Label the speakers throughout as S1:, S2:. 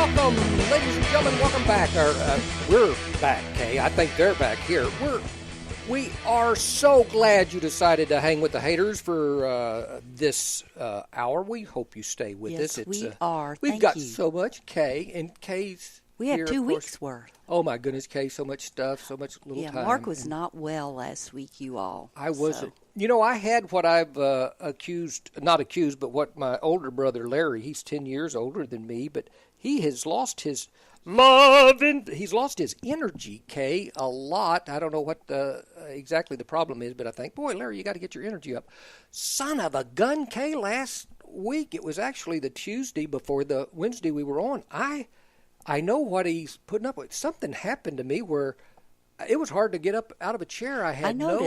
S1: Welcome, ladies and gentlemen. Welcome back. We're back, Kay. I think they're back here. We are so glad you decided to hang with the Hayters for this hour. We hope you stay with us.
S2: Yes, we are.
S1: We've
S2: Thank
S1: got
S2: you.
S1: so much, Kay, and Kay's
S2: We had
S1: here,
S2: 2
S1: of course.
S2: weeks worth.
S1: Oh my goodness, Kay, so much stuff, so much little time.
S2: Yeah, Mark was not well last week, you all.
S1: I wasn't.
S2: So.
S1: You know, I had what I've not accused, but what my older brother Larry, he's 10 years older than me, but he has lost his he's lost his energy, Kay, a lot. I don't know what exactly the problem is, but I think, boy, Larry, you got to get your energy up. Son of a gun, Kay, last week, it was actually the Tuesday before the Wednesday we were on. I know what he's putting up with. Something happened to me where it was hard to get up out of a chair. I had no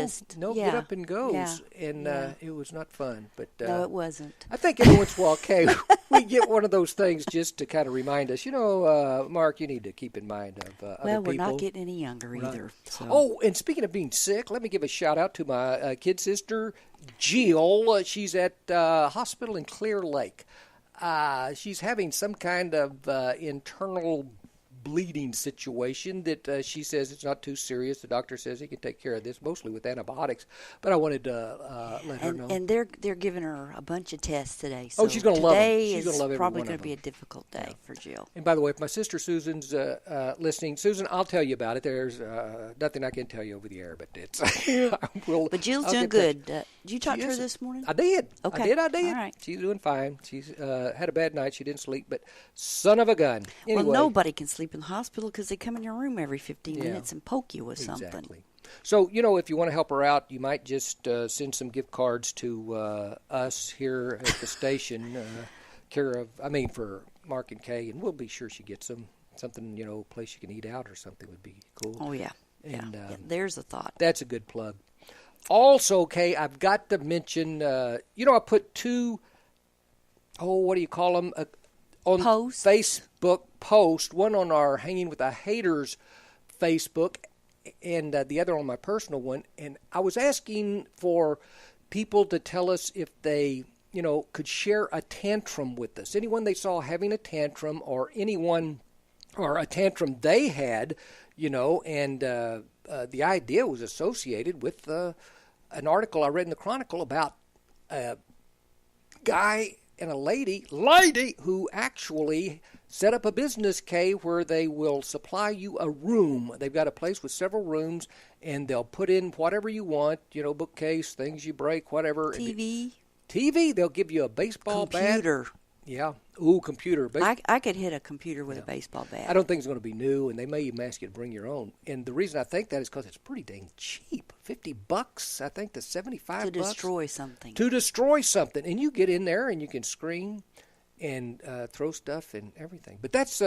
S1: get up and goes, and it was not fun. But
S2: no, it wasn't.
S1: I think every once in a while, Kay, we get one of those things just to kind of remind us, Mark, you need to keep in mind of other people.
S2: Well, we're not getting any younger either. So.
S1: Oh, and speaking of being sick, let me give a shout out to my kid sister, Jill. She's at hospital in Clear Lake. She's having some kind of internal bleeding situation that she says it's not too serious. The doctor says he can take care of this mostly with antibiotics. But I wanted to let her know.
S2: And they're giving her a bunch of tests today. So
S1: she's going to love them.
S2: Today
S1: She's
S2: is probably going to be a difficult day for Jill.
S1: And by the way, if my sister Susan's listening, Susan, I'll tell you about it. There's nothing I can tell you over the air, but it's.
S2: But Jill's doing good. Did you talk to her this morning?
S1: I did.
S2: Okay.
S1: I did.
S2: All right.
S1: She's doing fine. She's had a bad night. She didn't sleep, but son of a gun. Anyway.
S2: Well, nobody can sleep in the hospital because they come in your room every 15 minutes and poke you with something.
S1: Exactly. So, if you want to help her out, you might just send some gift cards to us here at the station, for Mark and Kay, and we'll be sure she gets them. Something, place you can eat out or something would be cool.
S2: Oh, yeah.
S1: And,
S2: there's a thought.
S1: That's a good plug. Also, Kay, I've got to mention, I put 2, what do you call them? On
S2: Posts.
S1: Facebook post, one on our Hanging with the Hayters Facebook and the other on my personal one. And I was asking for people to tell us if they, could share a tantrum with us. Anyone they saw having a tantrum or anyone or a tantrum they had, and the idea was associated with an article I read in the Chronicle about a guy and a lady who actually set up a business, Kay, where they will supply you a room. They've got a place with several rooms, and they'll put in whatever you want, bookcase, things you break, whatever.
S2: TV.
S1: They'll give you a baseball bat.
S2: Computer.
S1: Yeah. Ooh, computer.
S2: I could hit a computer with a baseball bat.
S1: I don't think it's going to be new, and they may even ask you to bring your own. And the reason I think that is because it's pretty dang cheap. $50, I think, to $75.
S2: To destroy something.
S1: To destroy something. And you get in there, and you can scream and throw stuff and everything. But that's,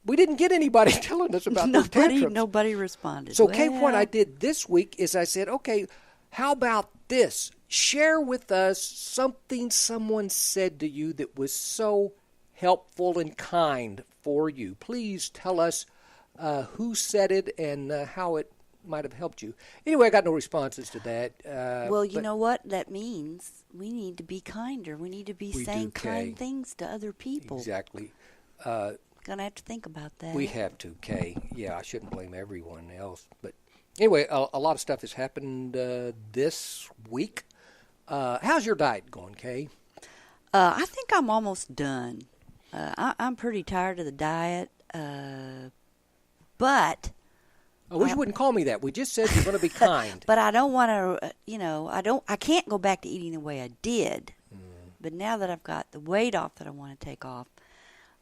S1: we didn't get anybody telling us about those tantrums.
S2: Nobody responded.
S1: So, Kay, what I did this week is I said, okay, how about this? Share with us something someone said to you that was so helpful and kind for you. Please tell us who said it and how it might have helped you. Anyway, I got no responses to that.
S2: Well, you know what that means? We need to be kinder. We need to be saying kind things to other people.
S1: Exactly.
S2: Gonna have to think about that.
S1: We have to, Kay. Yeah, I shouldn't blame everyone else. But anyway, a lot of stuff has happened this week. How's your diet going, Kay?
S2: I think I'm almost done. I'm pretty tired of the diet, but
S1: I wish you wouldn't call me that. We just said you're going to be kind.
S2: But I don't want to. I can't go back to eating the way I did. But now that I've got the weight off that I want to take off,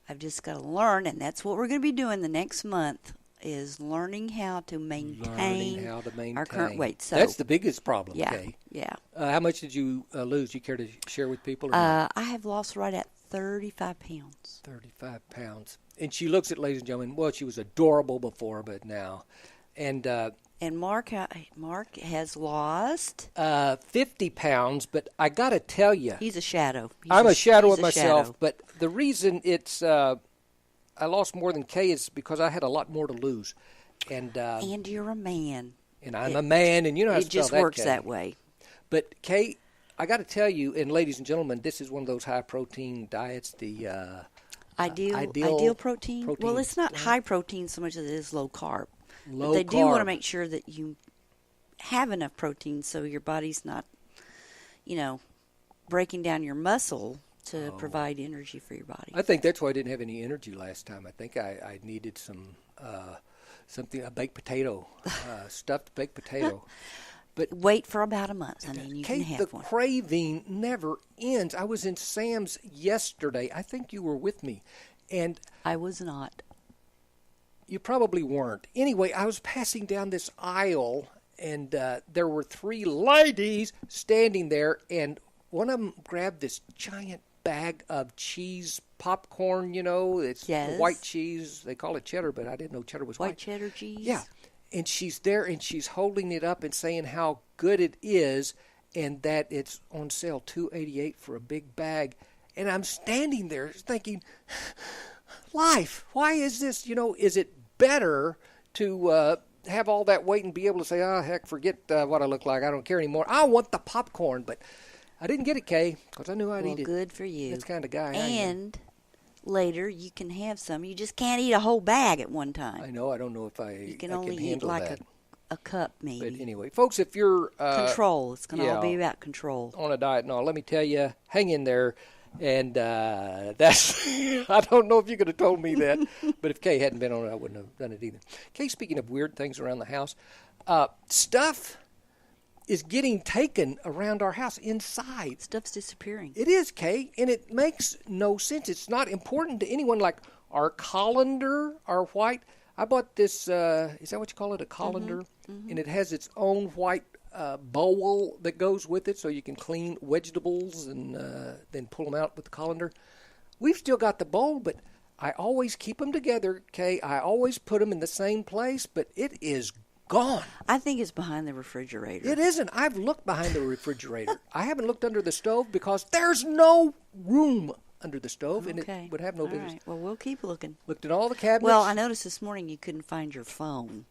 S2: I've just got to learn, and that's what we're going to be doing the next month. Is learning how to maintain our current weight. So
S1: that's the biggest problem,
S2: yeah,
S1: Kay.
S2: Yeah.
S1: How much did you lose? Do you care to share with people?
S2: I have lost right at 35 pounds.
S1: 35 pounds. And she looks at, ladies and gentlemen, well, she was adorable before, but now. And
S2: Mark has lost
S1: 50 pounds, but I got to tell you.
S2: He's a shadow.
S1: I'm a shadow of myself, but the reason it's I lost more than Kay is because I had a lot more to lose. And
S2: you're a man.
S1: And I'm a man, and you know how to spell that,
S2: It just works
S1: Kay.
S2: that way.
S1: But, Kay, I got to tell you, and ladies and gentlemen, this is one of those high-protein diets.
S2: Ideal protein? Well, it's not high protein so much as it is low carb. But they do want to make sure that you have enough protein so your body's not, breaking down your muscle to provide energy for your body.
S1: I think that's why I didn't have any energy last time. I think I needed a baked potato, stuffed baked potato.
S2: But wait for about a month, and then you can have
S1: the
S2: one.
S1: Craving never ends. I was in Sam's yesterday. I think you were with me, and
S2: I was not.
S1: You probably weren't. Anyway, I was passing down this aisle, and there were 3 ladies standing there, and one of them grabbed this giant bag of cheese popcorn, it's white cheese. They call it cheddar, but I didn't know cheddar was white.
S2: White cheddar cheese?
S1: Yeah. And she's there, and she's holding it up and saying how good it is and that it's on sale $2.88 for a big bag. And I'm standing there thinking, life, why is this, is it better to have all that weight and be able to say, heck, forget what I look like. I don't care anymore. I want the popcorn, but I didn't get it, Kay, because I knew I'd eat it.
S2: Well, good for you.
S1: That's the kind of guy I am.
S2: And later you can have some. You just can't eat a whole bag at one time.
S1: I know. I don't know if
S2: You can only eat like a cup, maybe.
S1: But anyway, folks, if you're
S2: control, it's going to all be about control.
S1: On a diet and all, let me tell you, hang in there. And that's, I don't know if you could have told me that, but if Kay hadn't been on it, I wouldn't have done it either. Kay, speaking of weird things around the house, stuff is getting taken around our house inside.
S2: Stuff's disappearing.
S1: It is, Kay, and it makes no sense. It's not important to anyone. Like our colander, our white. I bought this, is that what you call it, a colander? Mm-hmm. And it has its own white bowl that goes with it so you can clean vegetables and then pull them out with the colander. We've still got the bowl, but I always keep them together, Kay. I always put them in the same place, but it is gone.
S2: I think it's behind the refrigerator.
S1: It isn't. I've looked behind the refrigerator. I haven't looked under the stove because there's no room under the stove, and it would have no business.
S2: All right. Well, we'll keep looking.
S1: Looked in all the cabinets.
S2: Well, I noticed this morning you couldn't find your phone.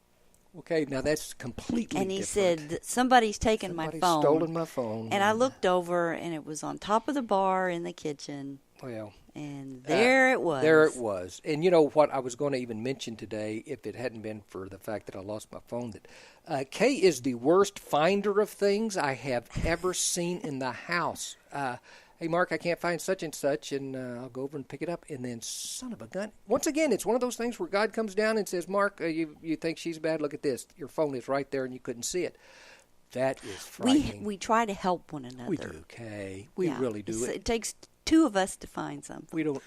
S1: Okay, now that's completely
S2: different. And he
S1: different.
S2: said, somebody's taken my phone.
S1: Stolen my phone.
S2: And I looked over, and it was on top of the bar in the kitchen.
S1: Well.
S2: And there it was.
S1: There it was. And you know what I was going to even mention today, if it hadn't been for the fact that I lost my phone, that Kay is the worst finder of things I have ever seen in the house. Hey, Mark, I can't find such and such, and I'll go over and pick it up. And then, son of a gun. Once again, it's one of those things where God comes down and says, Mark, you think she's bad? Look at this. Your phone is right there, and you couldn't see it. That is frightening.
S2: We try to help one another.
S1: We do, Kay. We really do.
S2: It takes two of us to find something.
S1: We don't.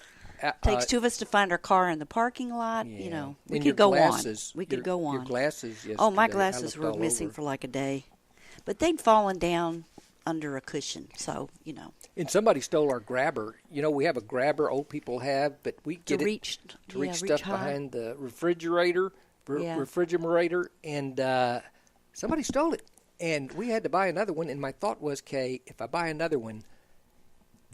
S2: Takes two of us to find our car in the parking lot.
S1: Yeah.
S2: You know,
S1: we could go on. We could
S2: go on.
S1: Your glasses yesterday.
S2: Oh, my glasses were missing for like a day. But they'd fallen down under a cushion, so, you know.
S1: And somebody stole our grabber. You know, we have a grabber old people have, but we get to reach stuff behind the refrigerator, and somebody stole it. And we had to buy another one, and my thought was, Kay, if I buy another one,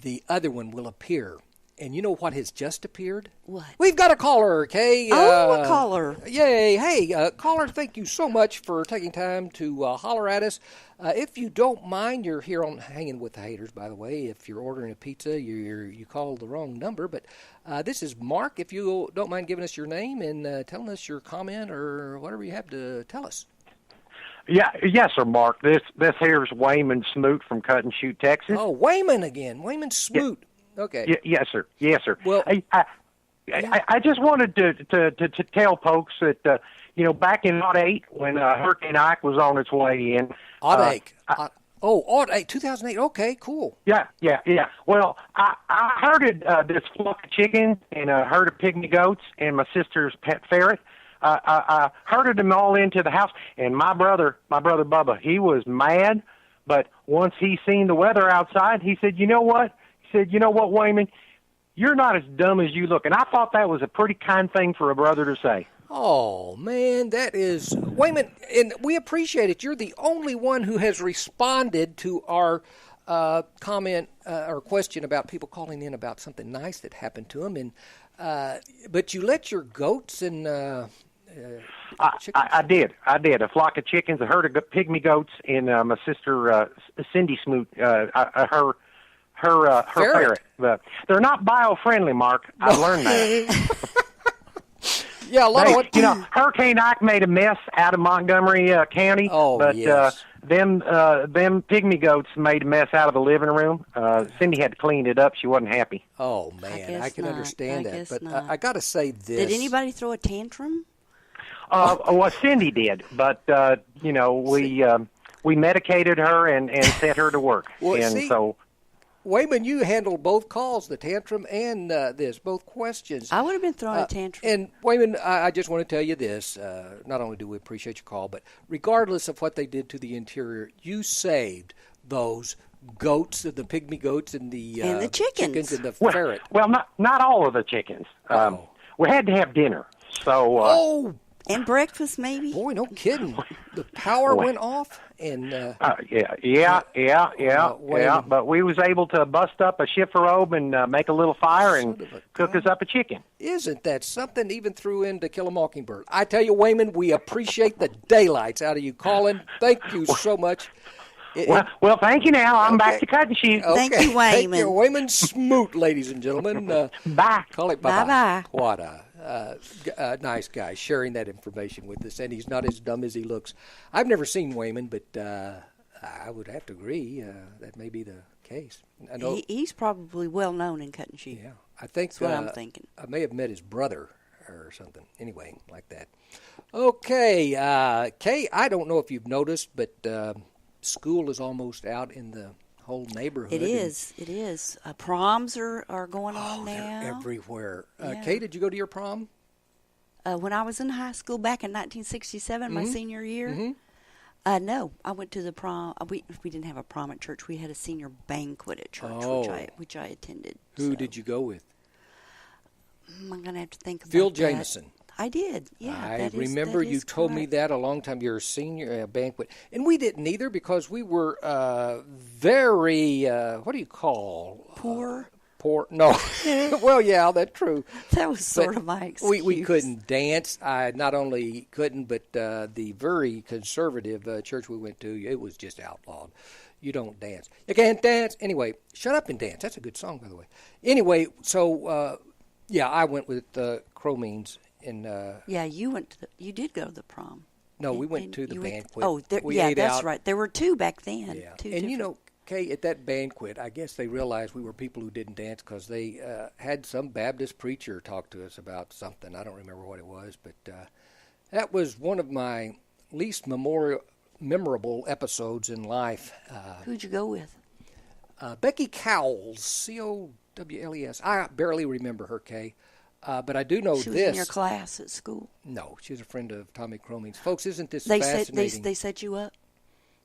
S1: the other one will appear. And you know what has just appeared?
S2: What?
S1: We've got a caller, Kay.
S2: A caller.
S1: Yay. Hey, caller, thank you so much for taking time to holler at us. If you don't mind, you're here on Hanging with the Hayters, by the way. If you're ordering a pizza, you called the wrong number. But this is Mark. If you don't mind giving us your name and telling us your comment or whatever you have to tell us.
S3: Yes, sir, Mark. This here's Wayman Smoot from Cut and Shoot, Texas.
S1: Oh, Wayman again. Wayman Smoot. Yeah. Okay.
S3: Yes, sir. Yes, sir.
S1: Well,
S3: I just wanted to tell folks that back in '08 when Hurricane Ike was on its way in.
S1: Ike. 2008. Okay, cool.
S3: Yeah. Well, I herded this flock of chickens and a herd of pygmy goats and my sister's pet ferret. I herded them all into the house, and my brother Bubba, he was mad, but once he seen the weather outside, he said, "You know what?" He said, "You know what, Wayman? You're not as dumb as you look." And I thought that was a pretty kind thing for a brother to say.
S1: Oh, man, that is... Wayman, and we appreciate it. You're the only one who has responded to our comment or question about people calling in about something nice that happened to them. And but you let your goats and...
S3: I did. A flock of chickens, a herd of pygmy goats, and my sister Cindy Smoot, her
S1: Ferret.
S3: ferret. They're not bio-friendly, Mark. I've learned that.
S1: Yeah, a lot of what...
S3: You know, Hurricane Ike made a mess out of Montgomery County, but
S1: yes.
S3: them pygmy goats made a mess out of the living room. Cindy had to clean it up. She wasn't happy.
S1: Oh, man, I can understand that. But I got to say this.
S2: Did anybody throw a tantrum?
S3: Well, Cindy did, but, you know, we medicated her and sent her to work.
S1: Well,
S3: and
S1: see,
S3: so...
S1: Wayman, you handled both calls, the tantrum and both questions.
S2: I would have been throwing a tantrum.
S1: And Wayman, I just want to tell you this. Not only do we appreciate your call, but regardless of what they did to the interior, you saved those goats, the pygmy goats and the chickens and the ferret.
S3: Well, not all of the chickens. We had to have dinner. So.
S2: And breakfast, maybe?
S1: Boy, no kidding. The power went off, and
S3: yeah. But we was able to bust up a shifferobe and make a little fire and cook us up a chicken.
S1: Isn't that something? Even threw in To Kill a Mockingbird. I tell you, Wayman, we appreciate the daylights out of you calling. Thank you so much.
S3: Well, thank you. Now I'm back to cutting sheets.
S1: Okay.
S2: Thank you, Wayman.
S1: Thank you, Wayman Smoot, ladies and gentlemen.
S3: Bye.
S1: Call it bye-bye.
S2: Bye-bye.
S1: What a nice guy sharing that information with us, and he's not as dumb as he looks. I've never seen Wayman, but I would have to agree that may be the case. I know,
S2: he's probably well known in cutting sheep.
S1: Yeah, I think
S2: that's what I'm thinking.
S1: I may have met his brother or something. Anyway, like that. Okay, Kay, I don't know if you've noticed, but school is almost out in the whole neighborhood.
S2: It is. Proms are going on now.
S1: They're everywhere.
S2: Yeah.
S1: Kay, did you go to your prom?
S2: When I was in high school back in 1967, my senior year, no, I went to the prom. We didn't have a prom at church. We had a senior banquet at church, which I attended.
S1: Who did you go with?
S2: I'm going to have to think about
S1: Phil
S2: that.
S1: Jameson.
S2: I did, yeah.
S1: I remember you told me that a long time, your senior banquet. And we didn't either because we were very, what do you call?
S2: Poor?
S1: Poor, no. Well, yeah, that's true.
S2: That was sort of my excuse.
S1: We couldn't dance. I not only couldn't, but the very conservative church we went to, it was just outlawed. You don't dance. You can't dance. Anyway, Shut Up and Dance. That's a good song, by the way. Anyway, so, yeah, I went with Cromines.
S2: Yeah, you did go to the prom.
S1: No, we went to the banquet.
S2: Yeah, that's right. There were two back then.
S1: Yeah. And you know, Kay, at that banquet, I guess they realized we were people who didn't dance because they had some Baptist preacher talk to us about something. I don't remember what it was, but that was one of my least memorable episodes in life.
S2: Who'd you go with?
S1: Becky Cowles, Cowles. I barely remember her, Kay. But I do know this.
S2: She was in your class at school?
S1: No, she's a friend of Tommy Cromeans. Folks, isn't this
S2: fascinating? They set you up?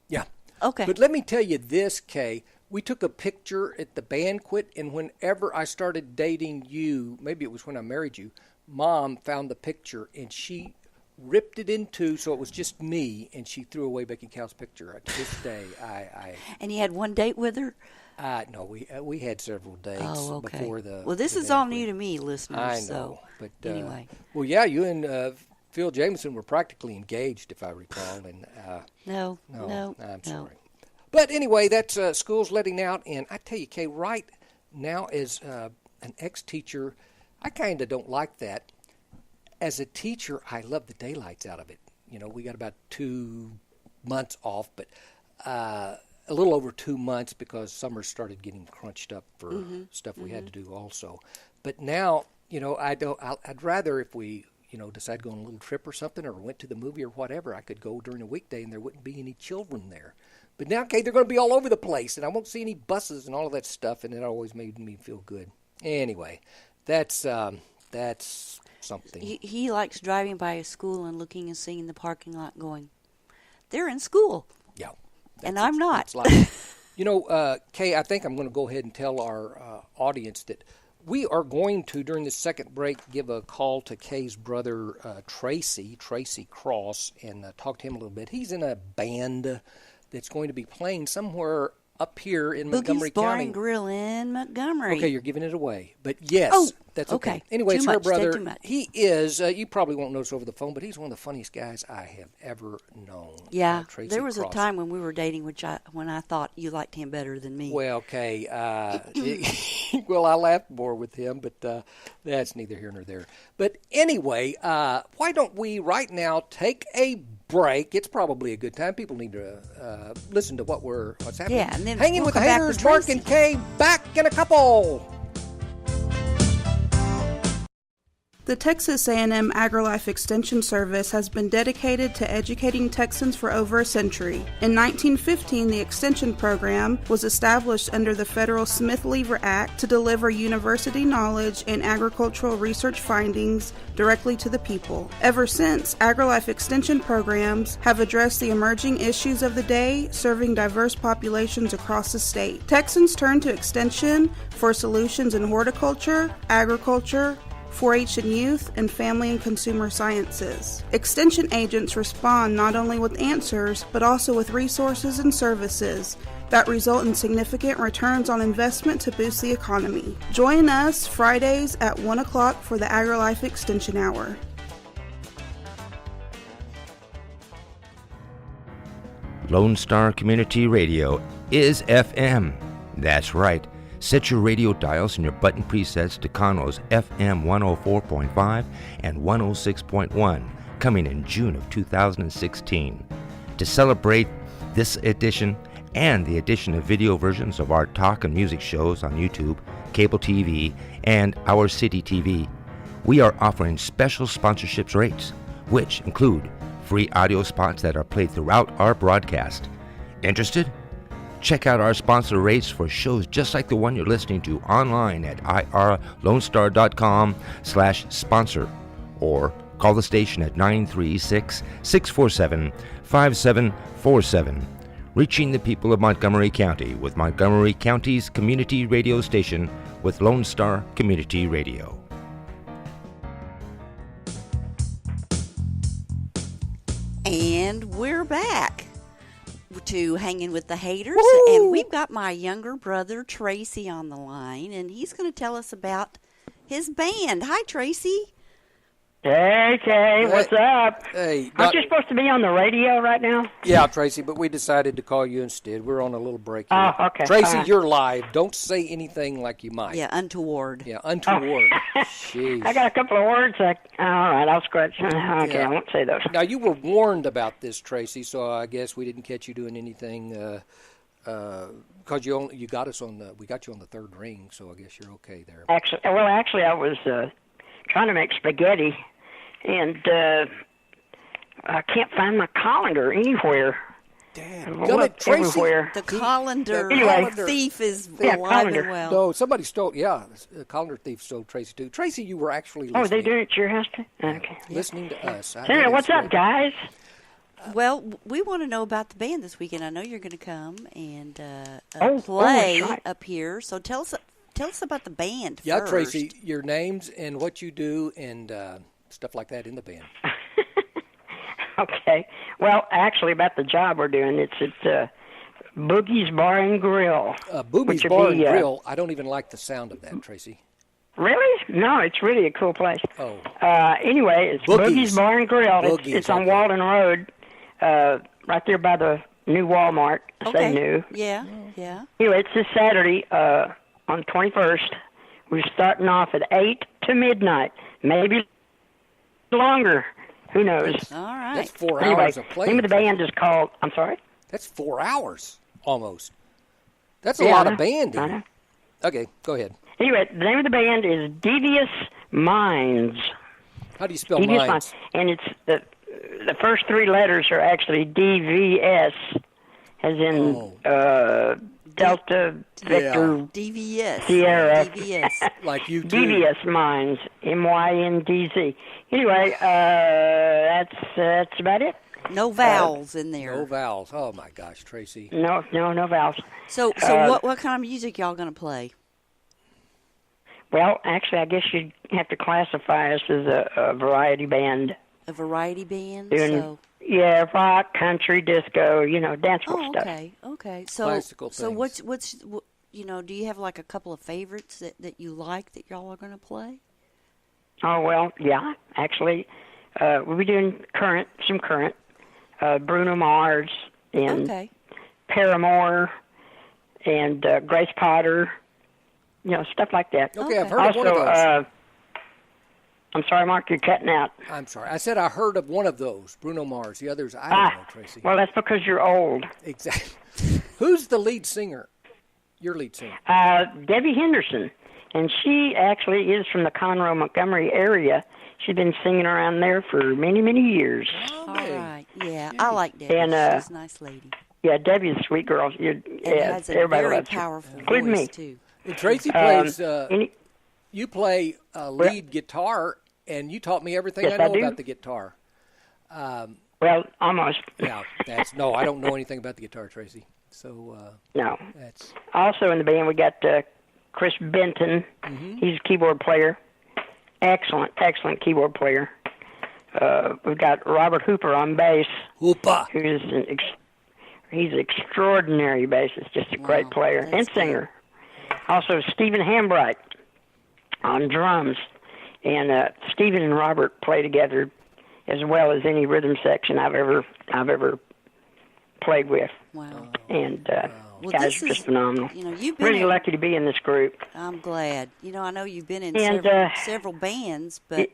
S1: Yeah.
S2: Okay.
S1: But let me tell you this, Kay. We took a picture at the banquet, and whenever I started dating you, maybe it was when I married you, Mom found the picture, and she ripped it in two so it was just me, and she threw away Becky Cowles' picture. To this day,
S2: And you had one date with her?
S1: No, we had several dates before the.
S2: Well, this is all new to me, listeners.
S1: I know,
S2: so,
S1: but
S2: anyway.
S1: Well, yeah, you and Phil Jameson were practically engaged, if I recall. And
S2: no,
S1: I'm sorry. But anyway, that's school's letting out, and I tell you, Kay, right now as an ex-teacher, I kind of don't like that. As a teacher, I love the daylights out of it. You know, we got about 2 months off, but. A little over 2 months because summer started getting crunched up for stuff we had to do also. But now, you know, I'd rather if we, you know, decide to go on a little trip or something or went to the movie or whatever, I could go during a weekday and there wouldn't be any children there. But now, okay, they're going to be all over the place and I won't see any buses and all of that stuff, and it always made me feel good. Anyway, that's something.
S2: He likes driving by a school and looking and seeing the parking lot going, they're in school.
S1: Yeah.
S2: And I'm not.
S1: You know, Kay, I think I'm going to go ahead and tell our audience that we are going to, during the second break, give a call to Kay's brother, Tracy Cross, and talk to him a little bit. He's in a band that's going to be playing somewhere up here in Montgomery
S2: Boogie's Bar
S1: County.
S2: and Grill in Montgomery.
S1: Okay, you're giving it away. But yes.
S2: Oh,
S1: That's okay.
S2: Okay.
S1: Anyway,
S2: Too
S1: it's her
S2: much. Said
S1: brother.
S2: too much.
S1: He is, you probably won't notice over the phone, but he's one of the funniest guys I have ever known.
S2: Yeah,
S1: Tracy
S2: there was
S1: Cross.
S2: a time when we were dating when I thought you liked him better than me.
S1: Well, okay. Well, I laughed more with him, but that's neither here nor there. But anyway, why don't we right now take a break? It's probably a good time. People need to listen to what's happening.
S2: Yeah, and then
S1: Hanging
S2: we'll
S1: with the
S2: come back
S1: Hayters,
S2: with
S1: Mark
S2: Tracy.
S1: and Kay, back in a couple.
S4: The Texas A&M AgriLife Extension Service has been dedicated to educating Texans for over a century. In 1915, the Extension Program was established under the federal Smith-Lever Act to deliver university knowledge and agricultural research findings directly to the people. Ever since, AgriLife Extension programs have addressed the emerging issues of the day, serving diverse populations across the state. Texans turn to Extension for solutions in horticulture, agriculture, 4-H and youth, and family and consumer sciences. Extension agents respond not only with answers, but also with resources and services that result in significant returns on investment to boost the economy. Join us Fridays at 1 o'clock for the AgriLife Extension Hour.
S5: Lone Star Community Radio is FM. That's right. Set your radio dials and your button presets to Conroe's FM 104.5 and 106.1, coming in June of 2016. To celebrate this edition and the addition of video versions of our talk and music shows on YouTube, cable TV, and Our City TV, we are offering special sponsorships rates, which include free audio spots that are played throughout our broadcast. Interested? Check out our sponsor rates for shows just like the one you're listening to online at irlonestar.com/sponsor or call the station at 936-647-5747. Reaching the people of Montgomery County with Montgomery County's community radio station with Lone Star Community Radio.
S2: And we're back to Hanging with the Hayters.
S1: Woo!
S2: And we've got my younger brother, Tracy, on the line, and he's going to tell us about his band. Hi, Tracy.
S6: Hey, Kay, what's up?
S1: Hey,
S6: Aren't you supposed to be on the radio right now?
S1: Yeah, Tracy, but we decided to call you instead. We're on a little break here.
S6: Oh, okay.
S1: Tracy,
S6: Fine.
S1: you're live. Don't say anything like you might.
S2: Yeah, untoward.
S1: Yeah, untoward. Jeez.
S6: I got a couple of words. All right, I'll scratch. Okay,
S1: Yeah.
S6: I won't say those.
S1: Now, you were warned about this, Tracy, so I guess we didn't catch you doing anything because we got you on the third ring, so I guess you're okay there.
S6: Actually, I was trying to make spaghetti, and I can't find my colander anywhere.
S1: Damn.
S6: I looked
S1: Tracy.
S6: everywhere.
S2: The colander
S6: Anyway.
S2: thief is
S6: Yeah,
S2: alive and
S6: colander.
S2: well.
S1: No, somebody stole. Yeah, a colander thief stole Tracy too. Tracy, you were actually listening.
S6: Oh, they do it at your house too? Okay.
S1: Listening to us.
S6: So anyway, what's up, guys?
S2: Well, we want to know about the band this weekend. I know you're going to come and
S6: Oh,
S2: play
S6: that's right.
S2: up here. So tell us about the band
S1: Yeah,
S2: first.
S1: Tracy, your names and what you do and stuff like that in the band.
S6: Okay. Well, actually, about the job we're doing, it's at Boogie's Bar and Grill.
S1: Booby's
S6: which would
S1: Bar
S6: be,
S1: and Grill. I don't even like the sound of that, Tracy.
S6: Really? No, it's really a cool place.
S1: Oh.
S6: Anyway, it's
S1: Boogie's.
S6: Boogie's Bar and Grill.
S1: Boogie's,
S6: It's on
S1: okay.
S6: Walden Road, right there by the new Walmart. I
S2: Okay.
S6: say new.
S2: Yeah, yeah.
S6: Anyway, it's this Saturday on 21st. We're starting off at 8 to midnight, maybe longer. Who knows?
S2: All right.
S1: That's 4
S6: Anyway,
S1: hours of
S6: the
S1: playing.
S6: name of the band is called, I'm sorry?
S1: That's 4 hours, almost. That's a
S6: Yeah,
S1: lot
S6: I
S1: of
S6: know.
S1: banding.
S6: I know.
S1: Okay, go ahead.
S6: Anyway, the name of the band is Devious Minds.
S1: How do you spell
S6: Devious
S1: minds?
S6: And it's the first three letters are actually DVS, as in Delta Victor
S2: DVS.
S6: Sierra.
S2: DVS.
S1: Like you do.
S6: Devious Minds, MYNDZ. Anyway, that's about it.
S2: No vowels in there.
S1: No vowels. Oh, my gosh, Tracy.
S6: No vowels.
S2: So what kind of music y'all going to play?
S6: Well, actually, I guess you'd have to classify us as a variety band.
S2: A variety band?
S6: Doing, yeah, rock, country, disco, dancehall stuff.
S2: Okay. So
S1: Classical
S2: so
S1: things.
S2: what's do you have like a couple of favorites that you like that y'all are going to play?
S6: Oh, well, yeah. Actually, we'll be doing some current. Bruno Mars and Paramore and Grace Potter, stuff like that.
S1: Okay, I've heard of one of those.
S6: I'm sorry, Mark, you're cutting out.
S1: I'm sorry. I said I heard of one of those, Bruno Mars. The others, I don't know, Tracy.
S6: Well, that's because you're old.
S1: Exactly. Who's the lead singer? Your lead singer?
S6: Debbie Henderson. And she actually is from the Conroe, Montgomery area. She's been singing around there for many, many years.
S2: All right. Yeah, I like Debbie.
S6: And,
S2: she's a nice lady.
S6: Yeah, Debbie's a sweet girl.
S2: Has a very powerful voice, too.
S1: And Tracy plays, you play lead guitar, and you taught me everything I know about the guitar.
S6: Well, almost.
S1: Yeah, I don't know anything about the guitar, Tracy. So
S6: no.
S1: That's
S6: also in the band we got Chris Benton. Mm-hmm. He's a keyboard player. Excellent keyboard player. We've got Robert Hooper on bass.
S1: Hooper.
S6: Who's he's an extraordinary bassist, just a great player and singer. Also Stephen Hambright on drums, and Stephen and Robert play together as well as any rhythm section I've ever played with.
S2: Wow!
S6: And guys are just phenomenal.
S2: You've been
S6: really lucky to be in this group.
S2: I'm glad. I know you've been in several bands, but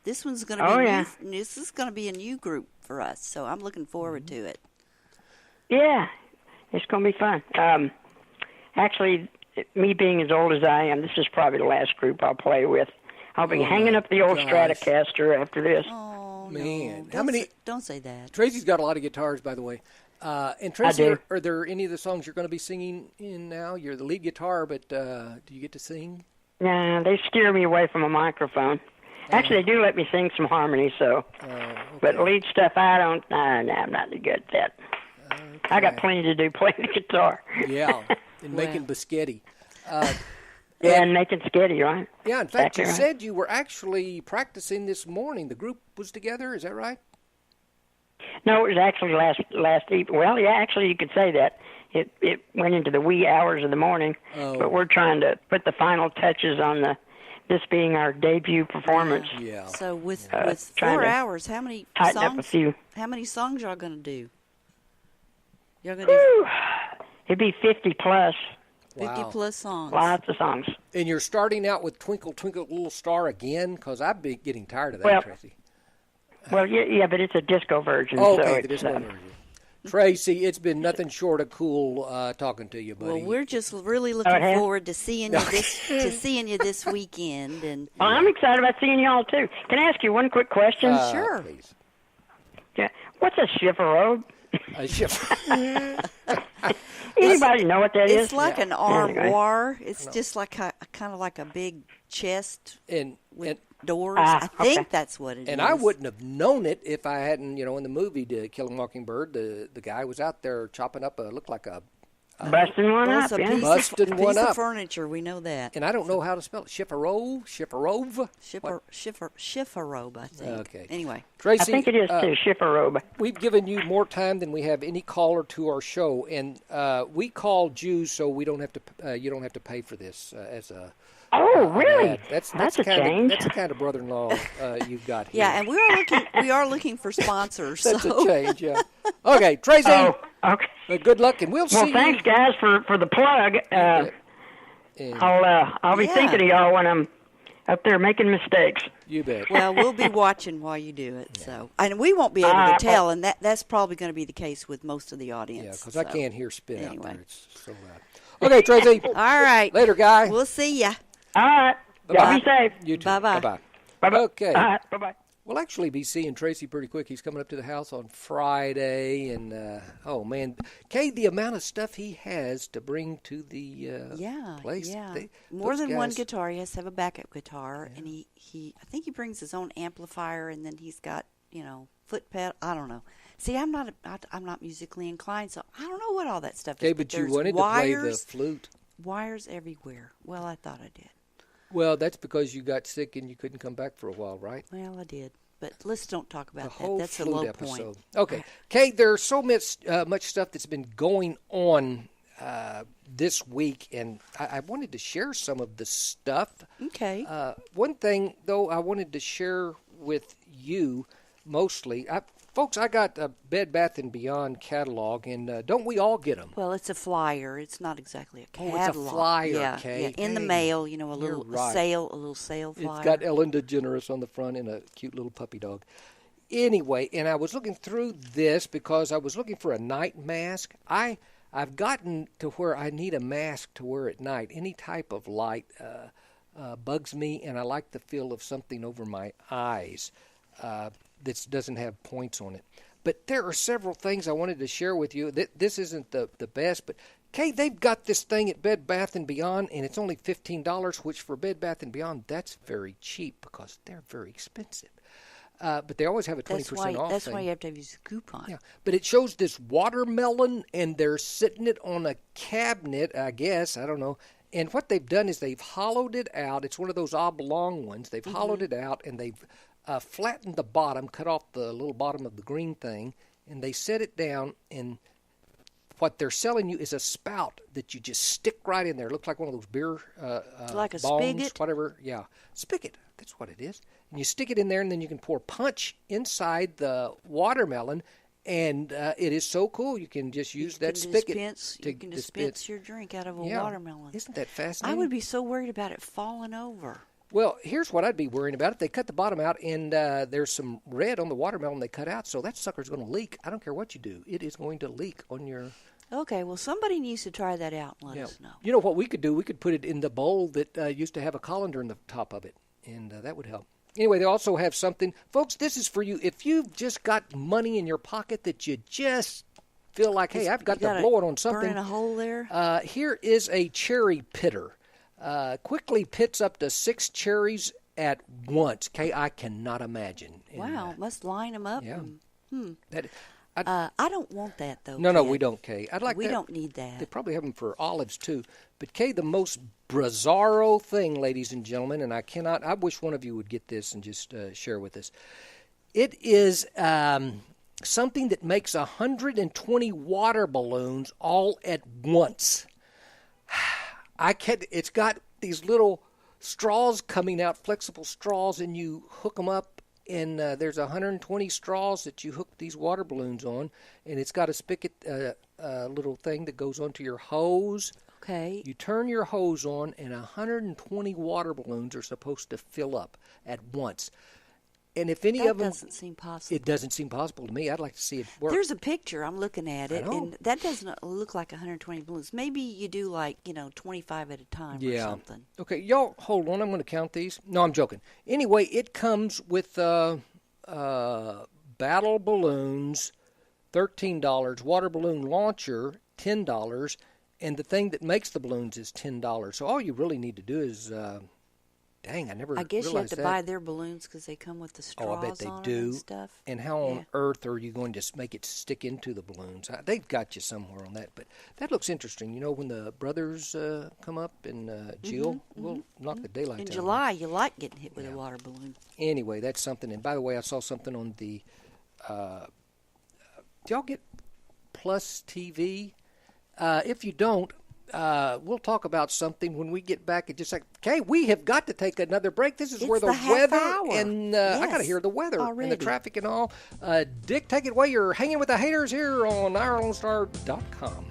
S2: this one's going to be this is going to be a new group for us. So I'm looking forward to it.
S6: Yeah, it's going to be fun. Actually, me being as old as I am, this is probably the last group I'll play with. I'll be hanging up the old Stratocaster after this.
S2: Oh,
S1: man.
S2: No. Don't say that.
S1: Tracy's got a lot of guitars, by the way. And Tracy, are there any of the songs you're going to be singing in now? You're the lead guitar, but do you get to sing?
S6: Nah, they steer me away from a microphone. Actually, they do let me sing some harmony, so. Okay. But lead stuff, I don't. I'm not any good at that. Okay. I got plenty to do playing the guitar.
S1: Yeah, and making biscotti.
S6: And making spaghetti, right?
S1: Yeah, in fact, you said you were actually practicing this morning. The group was together, is that right?
S6: No, it was actually last evening. Well, yeah, actually, you could say that. It went into the wee hours of the morning, but we're trying to put the final touches on this being our debut performance.
S1: Yeah.
S2: So with 4 hours, how many songs y'all going to do? You're going to do?
S6: It'd be 50 plus.
S2: 50 plus songs.
S6: Lots of songs.
S1: And you're starting out with Twinkle, Twinkle, Little Star again? Because I've been getting tired of that, Tracy.
S6: Well, yeah, but it's a disco version.
S1: Oh, okay, the disco version. Tracy, it's been nothing short of cool talking to you, buddy.
S2: Well, we're just really looking forward to seeing you this weekend. And
S6: well, I'm excited about seeing y'all too. Can I ask you one quick question?
S2: Sure.
S1: Please.
S6: Yeah. What's a chifforobe?
S1: A chifforobe.
S6: Anybody know what that is?
S2: It's like an armoire. It's just like kind of like a big chest with doors. I think that's what it is.
S1: And I wouldn't have known it if I hadn't, in the movie To Kill a Mockingbird, the guy was out there chopping up looked like a
S6: busting one up,
S1: busting one
S2: piece
S1: up.
S2: Of furniture, we know that.
S1: And I don't know how to spell it. Chifforobe?
S2: Chifforobe, I think.
S1: Okay.
S2: Anyway.
S6: I
S1: Tracy,
S6: think it is too, chifforobe.
S1: We've given you more time than we have any caller to our show, and we called you so we don't have to. You don't have to pay for this as a.
S6: Oh, really?
S1: That's
S6: a change.
S1: That's the kind of brother-in-law you've got here.
S2: Yeah, and we are looking for sponsors.
S1: That's a change. Yeah. Okay, Tracy.
S6: Oh, okay.
S1: Good luck, and we'll see.
S6: Well, thanks, guys, for the plug. I'll be thinking of y'all when I'm up there making mistakes.
S1: You bet.
S2: Well, we'll be watching while you do it. So, and we won't be able to tell, and that's probably going to be the case with most of the audience.
S1: Yeah, because I can't hear spit
S2: anyway.
S1: out there. It's so loud. Okay, Tracy.
S2: All right.
S1: Later, guy.
S2: We'll see ya.
S6: All right. Y'all be safe.
S1: You too.
S2: Bye-bye.
S1: Bye-bye.
S6: Bye-bye.
S1: Okay.
S6: All right. Bye-bye.
S1: We'll actually be seeing Tracy pretty quick. He's coming up to the house on Friday, and oh man, Kay, the amount of stuff he has to bring to the place.
S2: Yeah, more than one guitar. He has to have a backup guitar, and he I think he brings his own amplifier, and then he's got foot pedal. I don't know. See, I'm not musically inclined, so I don't know what all that stuff is.
S1: Okay, but you wanted to play the flute.
S2: Wires everywhere. Well, I thought I did.
S1: Well, that's because you got sick and you couldn't come back for a while, right?
S2: Well, I did. But let's don't talk about
S1: that.
S2: That's a low point.
S1: Okay. Kate, there's so much stuff that's been going on this week, and I wanted to share some of the stuff.
S2: Okay.
S1: One thing, though, I wanted to share with you mostly. Folks, I got a Bed Bath & Beyond catalog, and don't we all get them?
S2: Well, it's a flyer. It's not exactly a catalog.
S1: Oh, it's a flyer,
S2: yeah,
S1: Kay.
S2: yeah. In the mail, a little
S1: right.
S2: a little sale flyer.
S1: It's got Ellen DeGeneres on the front and a cute little puppy dog. Anyway, and I was looking through this because I was looking for a night mask. I've gotten to where I need a mask to wear at night. Any type of light bugs me, and I like the feel of something over my eyes that doesn't have points on it. But there are several things I wanted to share with you. This isn't the best, but Kay, they've got this thing at Bed Bath & Beyond, and it's only $15, which for Bed Bath & Beyond, that's very cheap because they're very expensive. But they always have a 20% off
S2: That's
S1: thing.
S2: why you have to use a coupon.
S1: Yeah, but it shows this watermelon, and they're sitting it on a cabinet, I guess. I don't know. And what they've done is they've hollowed it out. It's one of those oblong ones. They've hollowed it out, and they've flattened the bottom, cut off the little bottom of the green thing, and they set it down, and what they're selling you is a spout that you just stick right in there. It looks like one of those beer
S2: like a
S1: bongs,
S2: spigot?
S1: whatever. Yeah, spigot. That's what it is. And you stick it in there, and then you can pour punch inside the watermelon, and it is so cool. You can just use that spigot
S2: You can dispense your drink out of a watermelon.
S1: Isn't that fascinating?
S2: I would be so worried about it falling over.
S1: Well, here's what I'd be worrying about. If they cut the bottom out and there's some red on the watermelon they cut out, so that sucker's going to leak. I don't care what you do. It is going to leak on your...
S2: Okay, well, somebody needs to try that out and let us know.
S1: You know what we could do? We could put it in the bowl that used to have a colander in the top of it, and that would help. Anyway, they also have something. Folks, this is for you. If you've just got money in your pocket that you just feel like, hey, I've got to blow it on something.
S2: Burning a hole there?
S1: Here is a cherry pitter. Quickly pits up to 6 cherries at once. Okay, I cannot imagine.
S2: Wow, must line them up.
S1: Yeah.
S2: I don't want that, though.
S1: No, we don't, Kay.
S2: We don't need that.
S1: They probably have them for olives, too. But, Kay, the most bizarro thing, ladies and gentlemen, and I wish one of you would get this and just share with us. It is something that makes 120 water balloons all at once. It's got these little straws coming out, flexible straws, and you hook them up, and there's 120 straws that you hook these water balloons on, and it's got a spigot little thing that goes onto your hose.
S2: Okay.
S1: You turn your hose on, and 120 water balloons are supposed to fill up at once. And if any of them...
S2: That doesn't seem possible.
S1: It doesn't seem possible to me. I'd like to see it work.
S2: There's a picture. I'm looking at it,
S1: I know.
S2: and that doesn't look like 120 balloons. Maybe you do 25 at a time or something.
S1: Okay, y'all, hold on. I'm going to count these. No, I'm joking. Anyway, it comes with battle balloons, $13, water balloon launcher, $10, and the thing that makes the balloons is $10. So all you really need to do is... Dang, I never realized that.
S2: I guess you have to buy their balloons because they come with the straws
S1: I bet they
S2: on
S1: do.
S2: them and stuff.
S1: And how on earth are you going to make it stick into the balloons? They've got you somewhere on that. But that looks interesting. You know, when the brothers come up and Jill, we'll knock the daylights out.
S2: In July, you like getting hit with a water balloon.
S1: Anyway, that's something. And by the way, I saw something on the... do y'all get Plus TV? If you don't... we'll talk about something when we get back. Just like, okay, we have got to take another break. This is where the weather and I got to hear the weather and the traffic and all. Dick, take it away. You're hanging with the Hayters here on IreLoneStar.com.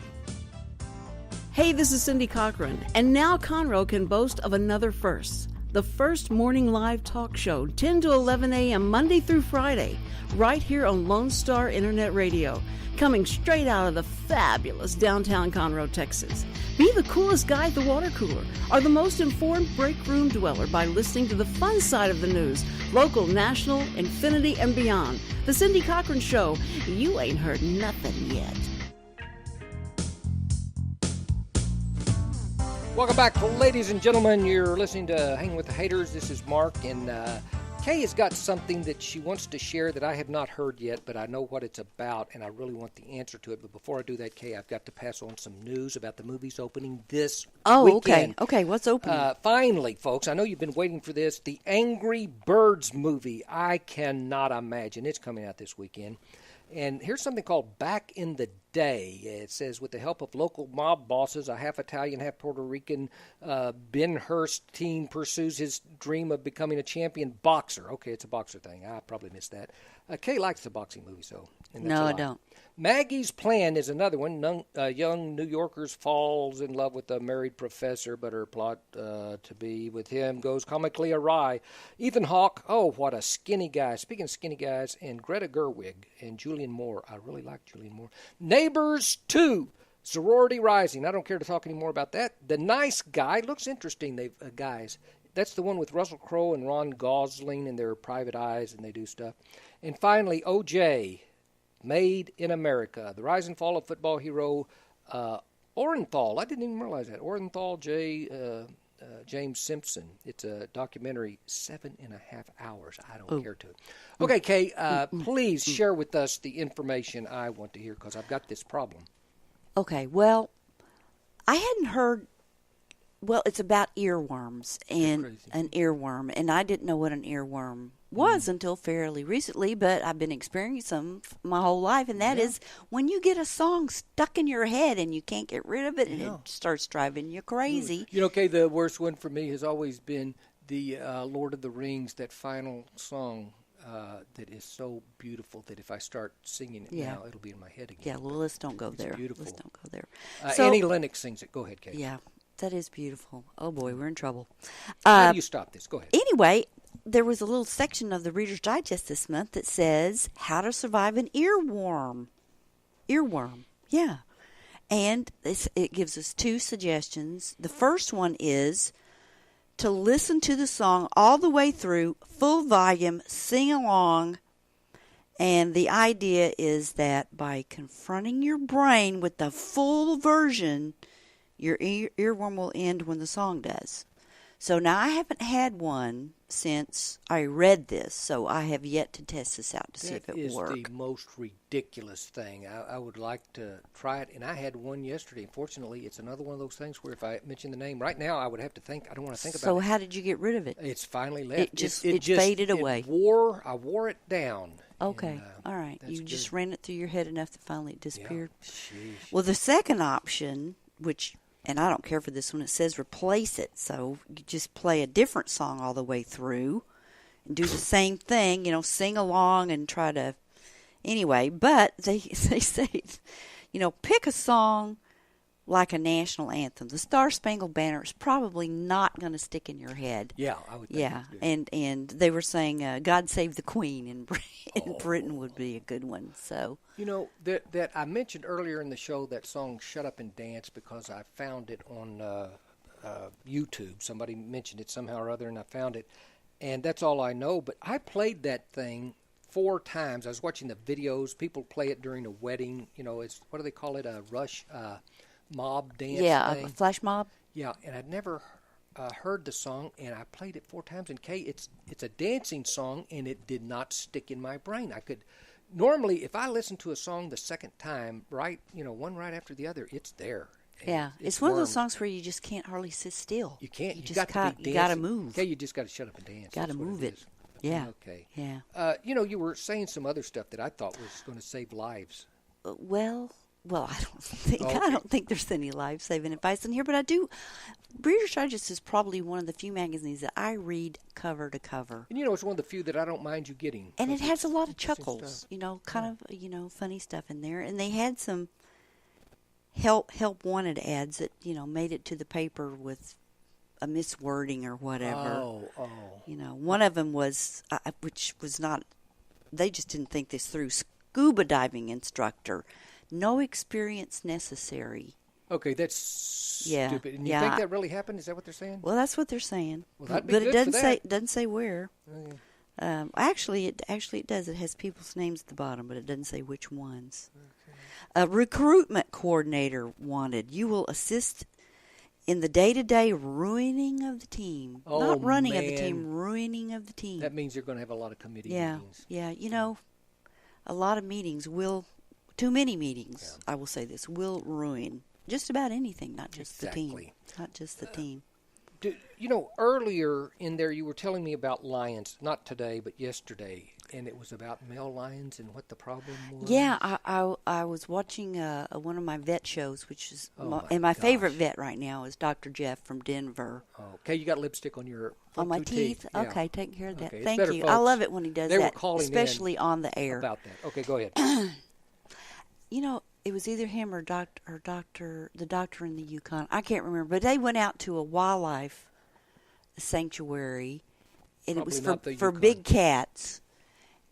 S7: Hey, this is Cindy Cochran, and now Conroe can boast of another first. The first morning live talk show, 10 to 11 a.m. Monday through Friday, right here on Lone Star Internet Radio, coming straight out of the fabulous downtown Conroe, Texas. Be the coolest guy at the water cooler, or the most informed break room dweller by listening to the fun side of the news, local, national, infinity, and beyond. The Cindy Cochran Show. You ain't heard nothing yet.
S1: Welcome back, ladies and gentlemen. You're listening to Hanging with the Hayters. This is Mark, and Kay has got something that she wants to share that I have not heard yet, but I know what it's about, and I really want the answer to it. But before I do that, Kay, I've got to pass on some news about the movies opening this weekend.
S2: Okay, what's opening?
S1: Finally, folks, I know you've been waiting for this. The Angry Birds movie. I cannot imagine. It's coming out this weekend. And here's something called Back in the day. It says, with the help of local mob bosses, a half-Italian, half-Puerto Rican Ben Hurst teen pursues his dream of becoming a champion boxer. Okay, it's a boxer thing. I probably missed that. Kay likes the boxing movie, so.
S2: No, I don't.
S1: Maggie's Plan is another one. Young New Yorker falls in love with a married professor, but her plot to be with him goes comically awry. Ethan Hawke, oh, what a skinny guy. Speaking of skinny guys, and Greta Gerwig and Julianne Moore. I really like Julianne Moore. Neighbors 2, Sorority Rising. I don't care to talk any more about that. The Nice Guy looks interesting, guys. That's the one with Russell Crowe and Ron Gosling and their private eyes, and they do stuff. And finally, O.J., Made in America, the rise and fall of football hero Orenthal. I didn't even realize that. Orenthal James Simpson. It's a documentary, 7.5 hours. I don't care to. Okay, Kay, please share with us the information I want to hear, because I've got this problem.
S2: Okay, well, I hadn't heard. Well, it's about earworms and an earworm, and I didn't know what an earworm was until fairly recently, but I've been experiencing them my whole life, and that is when you get a song stuck in your head and you can't get rid of it, and it starts driving you crazy.
S1: You know, Kay, the worst one for me has always been the Lord of the Rings, that final song that is so beautiful that if I start singing it now, it'll be in my head again.
S2: Yeah, well, let's don't go there.
S1: Beautiful.
S2: Let's don't go there.
S1: Annie Lennox sings it. Go ahead, Kay.
S2: Yeah, that is beautiful. Oh, boy, we're in trouble.
S1: How do you stop this? Go ahead.
S2: Anyway, there was a little section of the Reader's Digest this month that says how to survive an earworm. Earworm, yeah. And it gives us 2 suggestions. The first one is to listen to the song all the way through, full volume, sing along. And the idea is that by confronting your brain with the full version, your earworm will end when the song does. So now I haven't had one since I read this, so I have yet to test this out to see if it works.
S1: That is the most ridiculous thing. I would like to try it, and I had one yesterday. Fortunately, it's another one of those things where if I mention the name right now, I would have to think. I don't want to think about it.
S2: So how did you get rid of it?
S1: It's finally left.
S2: It just faded away.
S1: I wore it down.
S2: Okay,
S1: and,
S2: all right. You just ran it through your head enough that finally it disappeared.
S1: Yeah.
S2: Well, the second option, which... and I don't care for this one, it says replace it. So you just play a different song all the way through and do the same thing, sing along and try to... Anyway, but they say, pick a song like a national anthem. The Star-Spangled Banner is probably not going to stick in your head.
S1: Yeah, I would think.
S2: Yeah, and they were saying God Save the Queen in Britain would be a good one. So
S1: that I mentioned earlier in the show, that song "Shut Up and Dance," because I found it on YouTube. Somebody mentioned it somehow or other, and I found it, and that's all I know. But I played that thing 4 times. I was watching the videos. People play it during a wedding. It's, what do they call it? A rush. Mob dance thing.
S2: A flash mob.
S1: Yeah, and I'd never heard the song, and I played it 4 times. And Kay, it's a dancing song, and it did not stick in my brain. I could normally, if I listen to a song the second time, one right after the other, it's there.
S2: Yeah, it's one of those songs where you just can't hardly sit still.
S1: You can't.
S2: You
S1: got
S2: to move.
S1: Okay, you just got to shut up and dance.
S2: Got to move it. Yeah.
S1: Okay.
S2: Yeah.
S1: You were saying some other stuff that I thought was going to save lives.
S2: Well, I don't think there's any life-saving advice in here, but I do. Reader's Digest is probably one of the few magazines that I read cover to cover.
S1: And it's one of the few that I don't mind you getting.
S2: And it has a lot of chuckles, funny stuff in there. And they had some help wanted ads that, made it to the paper with a miswording or whatever.
S1: Oh.
S2: One of them was, which was not, they just didn't think this through. Scuba diving instructor. No experience necessary.
S1: Okay, that's stupid. And you think that really happened? Is that what they're saying?
S2: Well, that's what they're saying.
S1: Well, that'd be
S2: but
S1: good
S2: it doesn't
S1: for
S2: say
S1: that.
S2: doesn't say where.
S1: Okay.
S2: Actually, it does. It has people's names at the bottom, but it doesn't say which ones. Okay. A recruitment coordinator wanted. You will assist in the day-to-day ruining of the team.
S1: Oh,
S2: Not running
S1: man.
S2: of the team, ruining of the team.
S1: That means you're going to have a lot of committee meetings.
S2: Yeah, a lot of meetings will... Too many meetings, I will say this, will ruin just about anything, not just the team. Not just the team.
S1: Earlier in there you were telling me about lions, not today, but yesterday. And it was about male lions and what the problem was?
S2: Yeah, I was watching one of my vet shows, which is my favorite vet right now is Dr. Jeff from Denver.
S1: Okay, you got lipstick on your
S2: on my teeth.
S1: Yeah.
S2: Okay, taking care of that.
S1: Okay,
S2: Thank
S1: better,
S2: you.
S1: folks.
S2: I love it when he does
S1: They
S2: that,
S1: were calling
S2: especially
S1: in
S2: on the air.
S1: about that. Okay, go ahead.
S2: You know, it was either him or the doctor in the Yukon. I can't remember, but they went out to a wildlife sanctuary, and
S1: Probably
S2: it
S1: not
S2: was
S1: the
S2: for
S1: Yukon.
S2: big cats.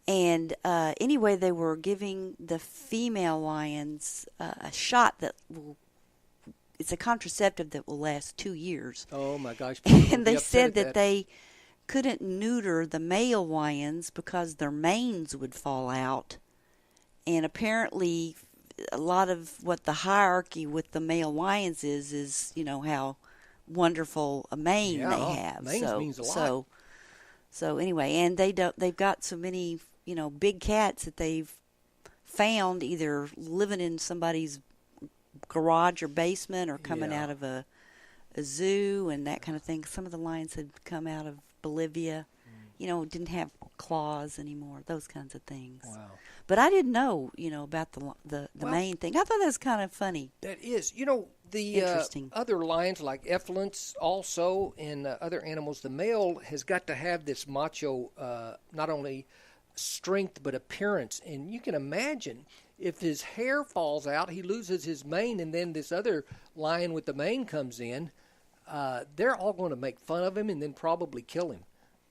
S2: And anyway, they were giving the female lions a shot that it's a contraceptive that will last 2 years.
S1: Oh my gosh!
S2: And they said that they couldn't neuter the male lions because their manes would fall out. And apparently, a lot of what the hierarchy with the male lions is how wonderful a mane they have.
S1: Manes means a lot.
S2: So anyway, and they've got so many big cats that they've found either living in somebody's garage or basement or coming out of a zoo and that kind of thing. Some of the lions had come out of Bolivia, didn't have claws anymore, those kinds of things. Wow. But I didn't know, about the main thing. I thought that was kind of funny.
S1: That is. The
S2: Interesting.
S1: Other lions like ephants also and other animals, the male has got to have this macho, not only strength but appearance. And you can imagine if his hair falls out, he loses his mane, and then this other lion with the mane comes in, they're all going to make fun of him and then probably kill him.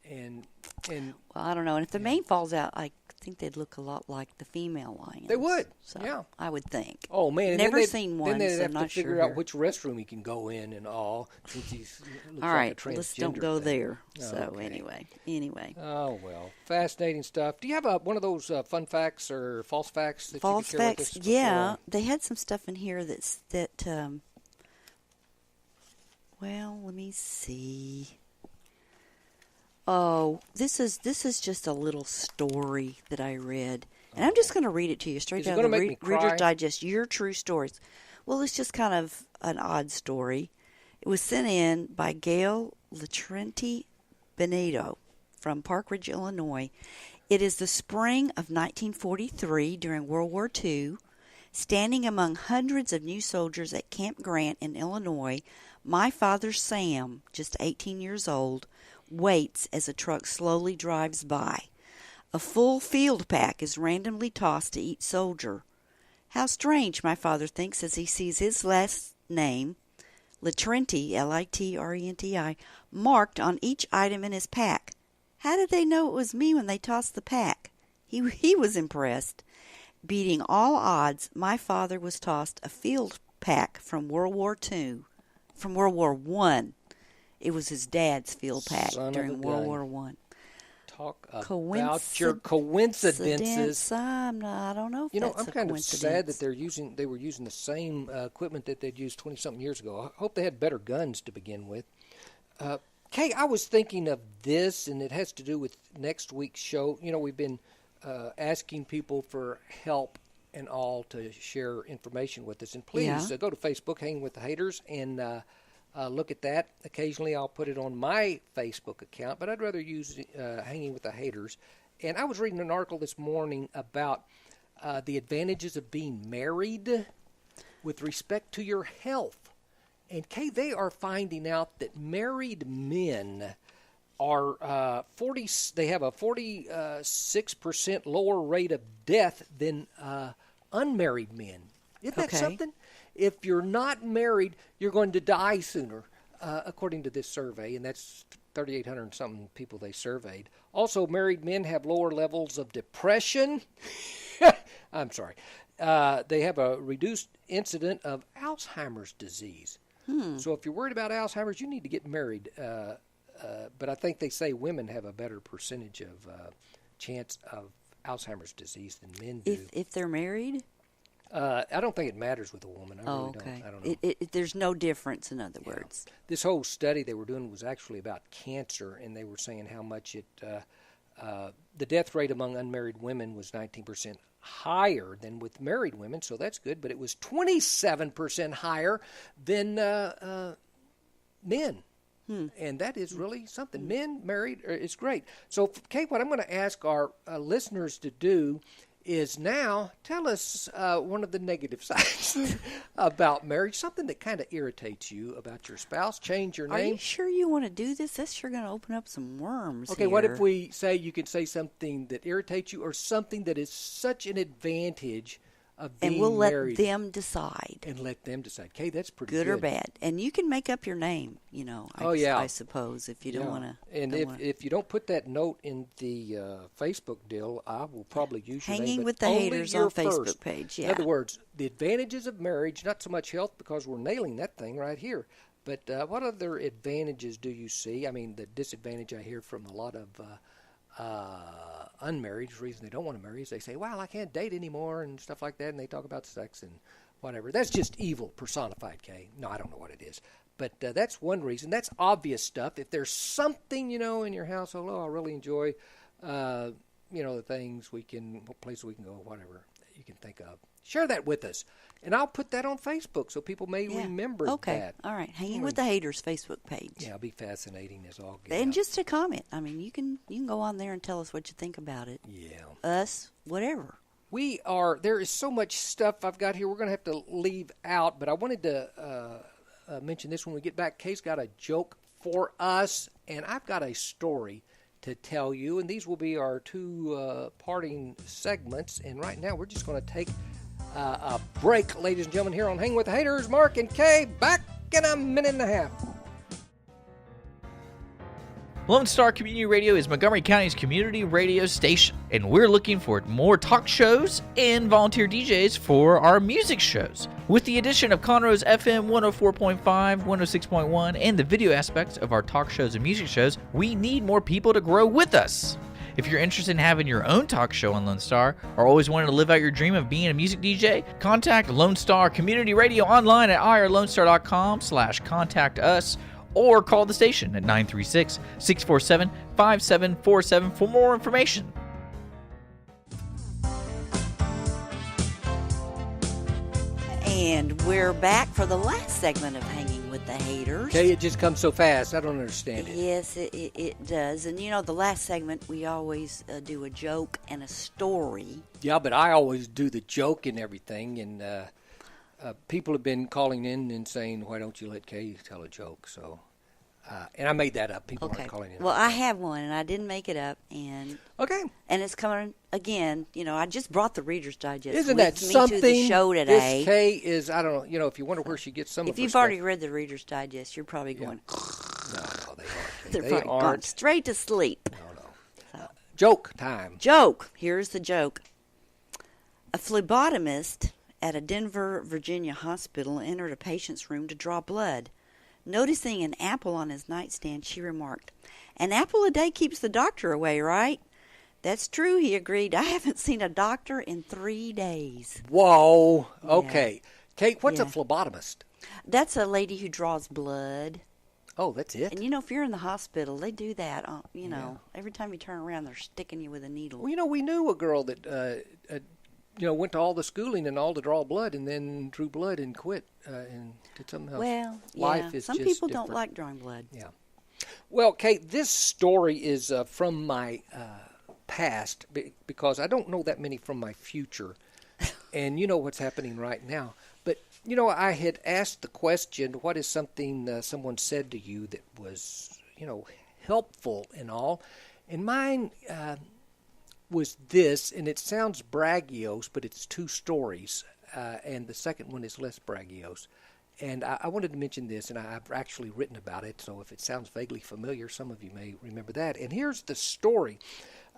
S1: And
S2: well, I don't know. And if the mane falls out, I think they'd look a lot like the female lions.
S1: They would.
S2: So,
S1: yeah.
S2: I would think.
S1: Oh man, and
S2: never seen one.
S1: Then they'd
S2: so
S1: have
S2: I'm not
S1: to figure
S2: sure.
S1: out which restroom he can go in and all. Since he's looks
S2: all
S1: like
S2: right,
S1: a transgender
S2: let's don't go
S1: thing.
S2: there. So
S1: Okay.
S2: anyway.
S1: Oh well, fascinating stuff. Do you have one of those fun facts or false facts that
S2: False
S1: you could share
S2: facts?
S1: with us?
S2: Yeah, they had some stuff in here that. Well, let me see. Oh, this is just a little story that I read, and I'm just going to read it to you straight out of the Reader's Digest. Your true stories. Well, it's just kind of an odd story. It was sent in by Gail Latrenti Benito from Park Ridge, Illinois. It is the spring of 1943 during World War II. Standing among hundreds of new soldiers at Camp Grant in Illinois, my father Sam, just 18 years old, waits as a truck slowly drives by. A full field pack is randomly tossed to each soldier. How strange, my father thinks as he sees his last name, Latrenti, Litrenti, marked on each item in his pack. How did they know it was me when they tossed the pack? He was impressed. Beating all odds, my father was tossed a field pack from World War I. It was his dad's field pack during World War I.
S1: Talk about your coincidences.
S2: I don't know if that's
S1: I'm kind of sad that they were using the same equipment that they'd used 20-something years ago. I hope they had better guns to begin with. Kay, I was thinking of this, and it has to do with next week's show. We've been asking people for help and all to share information with us. And please go to Facebook, Hanging with the Hayters, and look at that. Occasionally I'll put it on my Facebook account, but I'd rather use Hanging with the Hayters. And I was reading an article this morning about the advantages of being married with respect to your health. And Kay, they are finding out that married men are they have a 46% lower rate of death than unmarried men. Isn't that something? If you're not married, you're going to die sooner, according to this survey, and that's 3,800 and something people they surveyed. Also, married men have lower levels of depression. I'm sorry. They have a reduced incident of Alzheimer's disease. So if you're worried about Alzheimer's, you need to get married. But I think they say women have a better percentage of chance of Alzheimer's disease than men do.
S2: If they're married?
S1: I don't think it matters with a woman. I really don't. I don't know.
S2: There's no difference, in other words.
S1: This whole study they were doing was actually about cancer, and they were saying how much the death rate among unmarried women was 19% higher than with married women, so that's good, but it was 27% higher than men. And that is really something. Men married is great. So, Kate, what I'm going to ask our listeners to do is now tell us one of the negative sides about marriage, something that kind of irritates you about your spouse. Change your name.
S2: Are you sure you want to do this? That's sure going to open up some worms.
S1: Okay,
S2: here.
S1: what if we say you can say something that irritates you or something that is such an advantage of being
S2: and we'll
S1: married?
S2: let them decide.
S1: And let them decide. Okay, that's pretty good.
S2: Good or bad. And you can make up your name, I suppose, if you don't want to.
S1: And if you don't put that note in the Facebook deal, I will probably use your name.
S2: Hanging with the Hayters on Facebook page, yeah.
S1: In other words, the advantages of marriage, not so much health because we're nailing that thing right here, but what other advantages do you see? I mean, the disadvantage I hear from a lot of unmarried, the reason they don't want to marry is they say, well, I can't date anymore and stuff like that, and they talk about sex and whatever. That's just evil personified, Kay. No, I don't know what it is. But that's one reason. That's obvious stuff. If there's something, in your household, I really enjoy, the things what place we can go, whatever you can think of. Share that with us. And I'll put that on Facebook so people may remember that.
S2: Okay, all right. Hanging with the Hayters Facebook page.
S1: Yeah, it'll be fascinating as all get
S2: And
S1: out.
S2: just a comment. I mean, you can go on there and tell us what you think about it.
S1: Yeah.
S2: Us, whatever.
S1: There is so much stuff I've got here we're going to have to leave out, but I wanted to mention this when we get back. Kay's got a joke for us, and I've got a story to tell you, and these will be our two parting segments. And right now we're just going to take a break, ladies and gentlemen, here on Hang with the Hayters. Mark and Kay, back in a minute and a half.
S8: Lone Star Community Radio is Montgomery County's community radio station, and we're looking for more talk shows and volunteer DJs for our music shows. With the addition of Conroe's FM 104.5, 106.1, and the video aspects of our talk shows and music shows, we need more people to grow with us. If you're interested in having your own talk show on Lone Star, or always wanted to live out your dream of being a music DJ, contact Lone Star Community Radio online at irlonestar.com/contact us, or call the station at 936-647-5747 for more information.
S2: And we're back for the last segment of Hanging with the Hayters.
S1: Kay, it just comes so fast. I don't understand it.
S2: Yes, it does. And, the last segment, we always do a joke and a story.
S1: Yeah, but I always do the joke and everything, and people have been calling in and saying, why don't you let Kay tell a joke? So, and I made that up. People aren't calling in.
S2: Well, I have one, and I didn't make it up. And it's coming again. I just brought the Reader's Digest
S1: Isn't
S2: with
S1: that
S2: me
S1: something?
S2: to the show today.
S1: This Kay is, I don't know, if you wonder where she gets some of her
S2: If you've
S1: stuff.
S2: already read the Reader's Digest, you're probably going,
S1: No, they aren't.
S2: they're probably gone straight to sleep.
S1: No. Joke time.
S2: Joke. Here's the joke. A phlebotomist at a Denver, Virginia hospital entered a patient's room to draw blood. Noticing an apple on his nightstand, she remarked, "An apple a day keeps the doctor away, right?" "That's true," he agreed. "I haven't seen a doctor in 3 days."
S1: Whoa. Okay. Kate, what's a phlebotomist?
S2: That's a lady who draws blood.
S1: Oh, that's it?
S2: And, if you're in the hospital, they do that. Every time you turn around, they're sticking you with a needle.
S1: Well, we knew a girl that, went to all the schooling and all to draw blood and then drew blood and quit and did something else.
S2: Well,
S1: Life is
S2: some
S1: just
S2: people
S1: different.
S2: don't like drawing blood.
S1: Yeah. Well, Kate, this story is from my past because I don't know that many from my future. And you know what's happening right now. But, I had asked the question, what is something someone said to you that was, helpful and all? And mine was this, and it sounds braggiose, but it's two stories. And the second one is less braggiose. And I wanted to mention this, and I've actually written about it, so if it sounds vaguely familiar, some of you may remember that. And here's the story.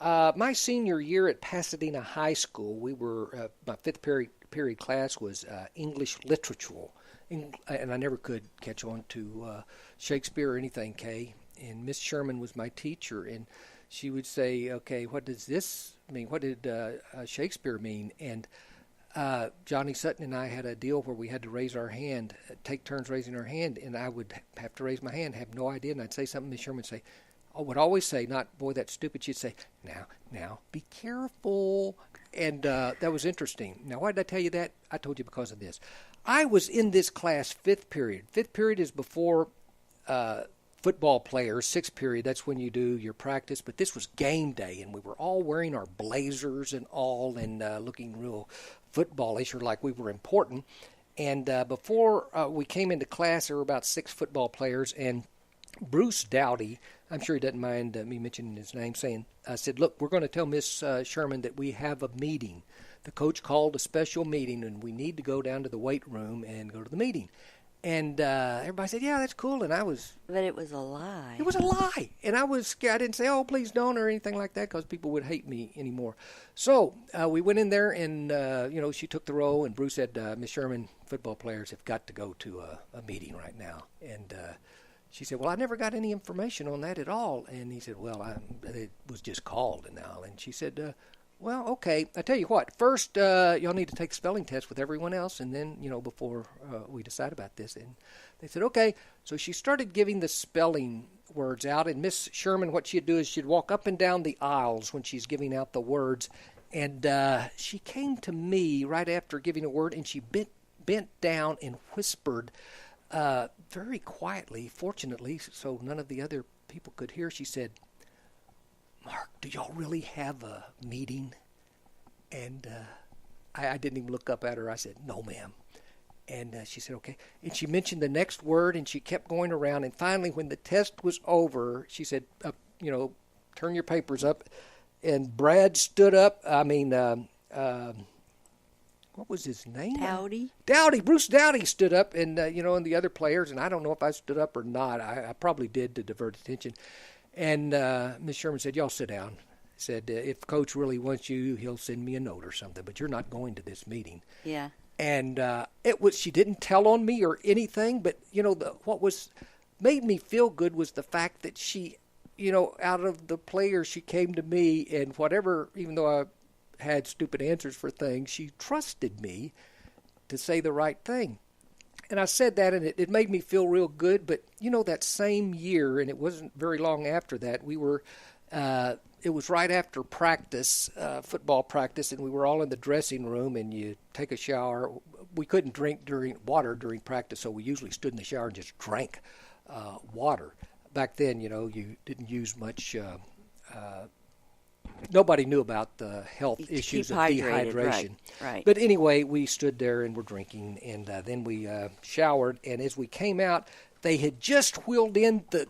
S1: My senior year at Pasadena High School, we were, my fifth period class was English literature, and I never could catch on to Shakespeare or anything, Kay. And Miss Sherman was my teacher, and she would say, okay, what does this mean? What did Shakespeare mean? And Johnny Sutton and I had a deal where we had to raise our hand, take turns raising our hand, and I would have to raise my hand, have no idea, and I'd say something, Miss Sherman would say, would always say, not, boy, that's stupid, she'd say, now, be careful. And that was interesting. Now, why did I tell you that? I told you because of this. I was in this class fifth period. Fifth period is before football players, sixth period, that's when you do your practice, but this was game day, and we were all wearing our blazers and all, and looking real footballish, or like we were important. And before we came into class, there were about 6 football players, and Bruce Dowdy, I'm sure he doesn't mind me mentioning his name, said, look, we're going to tell Miss Sherman that we have a meeting. The coach called a special meeting, and we need to go down to the weight room and go to the meeting. And everybody said, yeah, that's cool. And I was...
S2: But it was a lie.
S1: It was a lie. And I was scared. I didn't say, oh, please don't, or anything like that, because people would hate me anymore. So we went in there, and, she took the roll, and Bruce said, Miss Sherman, football players have got to go to a meeting right now. And she said, well, I never got any information on that at all. And he said, well, it was just called and all. And she said, well, okay, I tell you what, first y'all need to take a spelling test with everyone else, and then, before we decide about this. And they said, okay. So she started giving the spelling words out, and Miss Sherman, what she'd do is she'd walk up and down the aisles when she's giving out the words, and she came to me right after giving a word, and she bent down and whispered very quietly, fortunately, so none of the other people could hear. She said, Mark, do y'all really have a meeting? And I didn't even look up at her. I said, no, ma'am. And she said, okay. And she mentioned the next word, and she kept going around. And finally, when the test was over, she said, turn your papers up. And Brad stood up. What was his name? Dowdy. Bruce Dowdy stood up, and, and the other players. And I don't know if I stood up or not. I probably did to divert attention. And Miss Sherman said, y'all sit down. Said, if Coach really wants you, he'll send me a note or something, but you're not going to this meeting.
S2: Yeah.
S1: And she didn't tell on me or anything, but, what made me feel good was the fact that she, out of the players, she came to me, and whatever, even though I had stupid answers for things, she trusted me to say the right thing. And I said that, and it made me feel real good. But, that same year, and it wasn't very long after that, we were, it was right after practice, football practice, and we were all in the dressing room, and you take a shower. We couldn't drink water during practice, so we usually stood in the shower and just drank water. Back then, you didn't use much. Nobody knew about the health issues of dehydration.
S2: Right.
S1: But anyway, we stood there and were drinking, and then we showered. And as we came out, they had just wheeled in the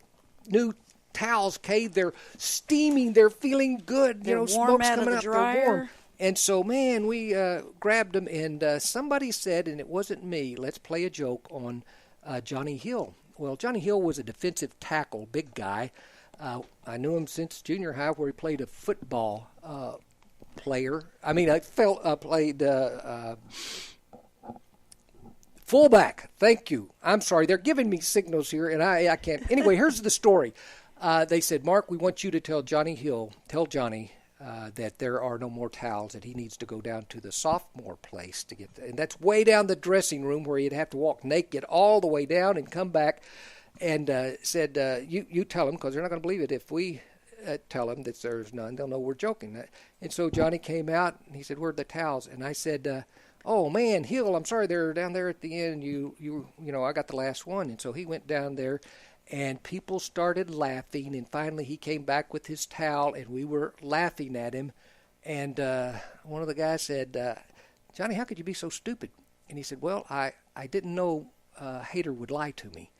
S1: new towels. Kay, they're steaming. They're feeling good.
S2: They're
S1: smoke's
S2: out
S1: coming
S2: of the
S1: out.
S2: dryer.
S1: They're warm. And so, man, we grabbed them, and somebody said, and it wasn't me, let's play a joke on Johnny Hill. Well, Johnny Hill was a defensive tackle, big guy. I knew him since junior high, where he played a football player. I played fullback. Thank you. I'm sorry. They're giving me signals here, and I can't. Anyway, here's the story. They said, Mark, we want you to tell Johnny that there are no more towels, that he needs to go down to the sophomore place to get and that's way down the dressing room, where he'd have to walk naked all the way down and come back. And said, you tell them, because they're not going to believe it. If we tell them that there's none, they'll know we're joking. And so Johnny came out, and he said, where are the towels? And I said, oh, man, Hill, I'm sorry, they're down there at the end. I got the last one. And so he went down there, and people started laughing. And finally he came back with his towel, and we were laughing at him. And one of the guys said, Johnny, how could you be so stupid? And he said, well, I didn't know Hayter would lie to me.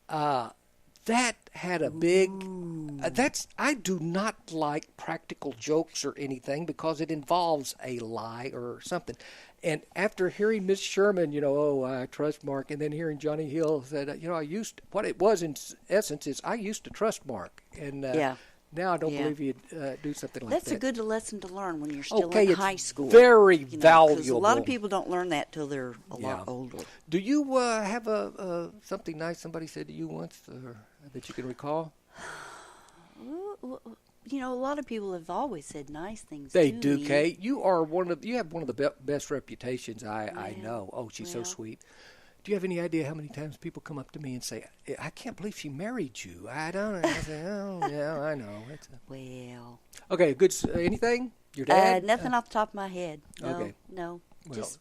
S1: That had a big, I do not like practical jokes or anything, because it involves a lie or something. And after hearing Miss Sherman, I trust Mark, and then hearing Johnny Hill said, what it was in essence is I used to trust Mark. And now I don't believe you'd do something like that.
S2: That's a good lesson to learn when you're still in high school.
S1: Very valuable.
S2: Because a lot of people don't learn that till they're a lot older.
S1: Do you have something nice somebody said to you once that you can recall?
S2: A lot of people have always said nice things
S1: They
S2: to
S1: do,
S2: me.
S1: Kate. You have one of the best reputations I know. Oh, she's so sweet. Do you have any idea how many times people come up to me and say, I can't believe she married you? I don't know. I say, oh, yeah, I know.
S2: Well.
S1: Okay, good. Anything? Your dad?
S2: Nothing off the top of my head. No,
S1: Okay.
S2: No.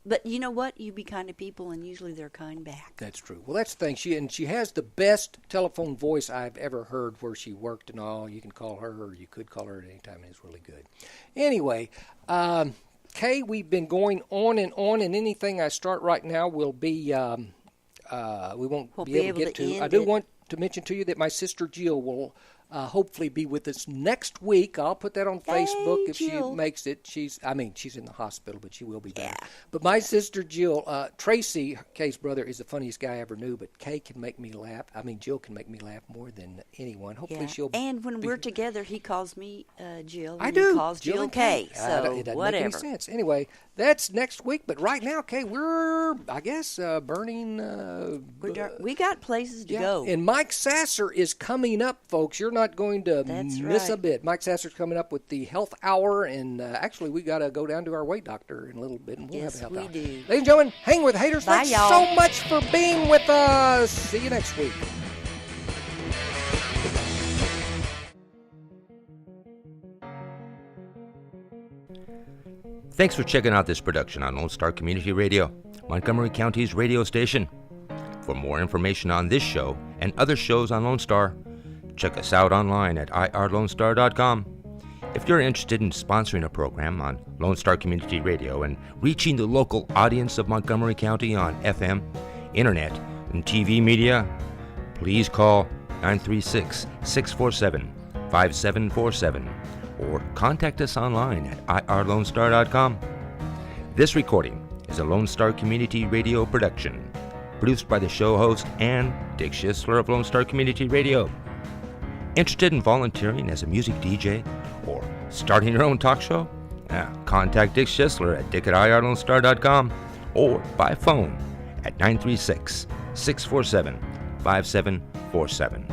S2: But you know what? You be kind to people, and usually they're kind back.
S1: That's true. Well, that's the thing. She has the best telephone voice I've ever heard where she worked and all. You can call her, or you could call her at any time, and it's really good. Anyway, Kay, we've been going on, and anything I start right now will be, we won't be able to get to. I do want to mention to you that my sister Jill will hopefully be with us next week. I'll put that on Facebook if
S2: Jill.
S1: she makes it. She's in the hospital, but she will be back. Yeah. But my sister Jill, Tracy, Kay's brother, is the funniest guy I ever knew, but Kay can make me laugh. Jill can make me laugh more than anyone. Hopefully she'll
S2: And when we're together, he calls me Jill.
S1: I do.
S2: He calls Jill Kay. So
S1: it doesn't
S2: whatever.
S1: make any sense. Anyway, that's next week. But right now, Kay, we're, I guess, burning.
S2: We got places to go.
S1: And Mike Sasser is coming up, folks. You're not going to miss a bit. Mike Sasser's coming up with the health hour, and actually, we got to go down to our weight doctor in a little bit, and we'll have a health hour.
S2: Do.
S1: Ladies and gentlemen, hang with Hayters.
S2: Bye,
S1: Thanks
S2: y'all.
S1: so much for being with us. See you next week.
S5: Thanks for checking out this production on Lone Star Community Radio, Montgomery County's radio station. For more information on this show and other shows on Lone Star, check us out online at irlonestar.com. If you're interested in sponsoring a program on Lone Star Community Radio and reaching the local audience of Montgomery County on FM, internet, and TV media, please call 936-647-5747 or contact us online at irlonestar.com. This recording is a Lone Star Community Radio production, produced by the show host and Dick Schisler of Lone Star Community Radio. Interested in volunteering as a music DJ or starting your own talk show? Contact Dick Schisler at dick@irlonestar.com or by phone at 936-647-5747.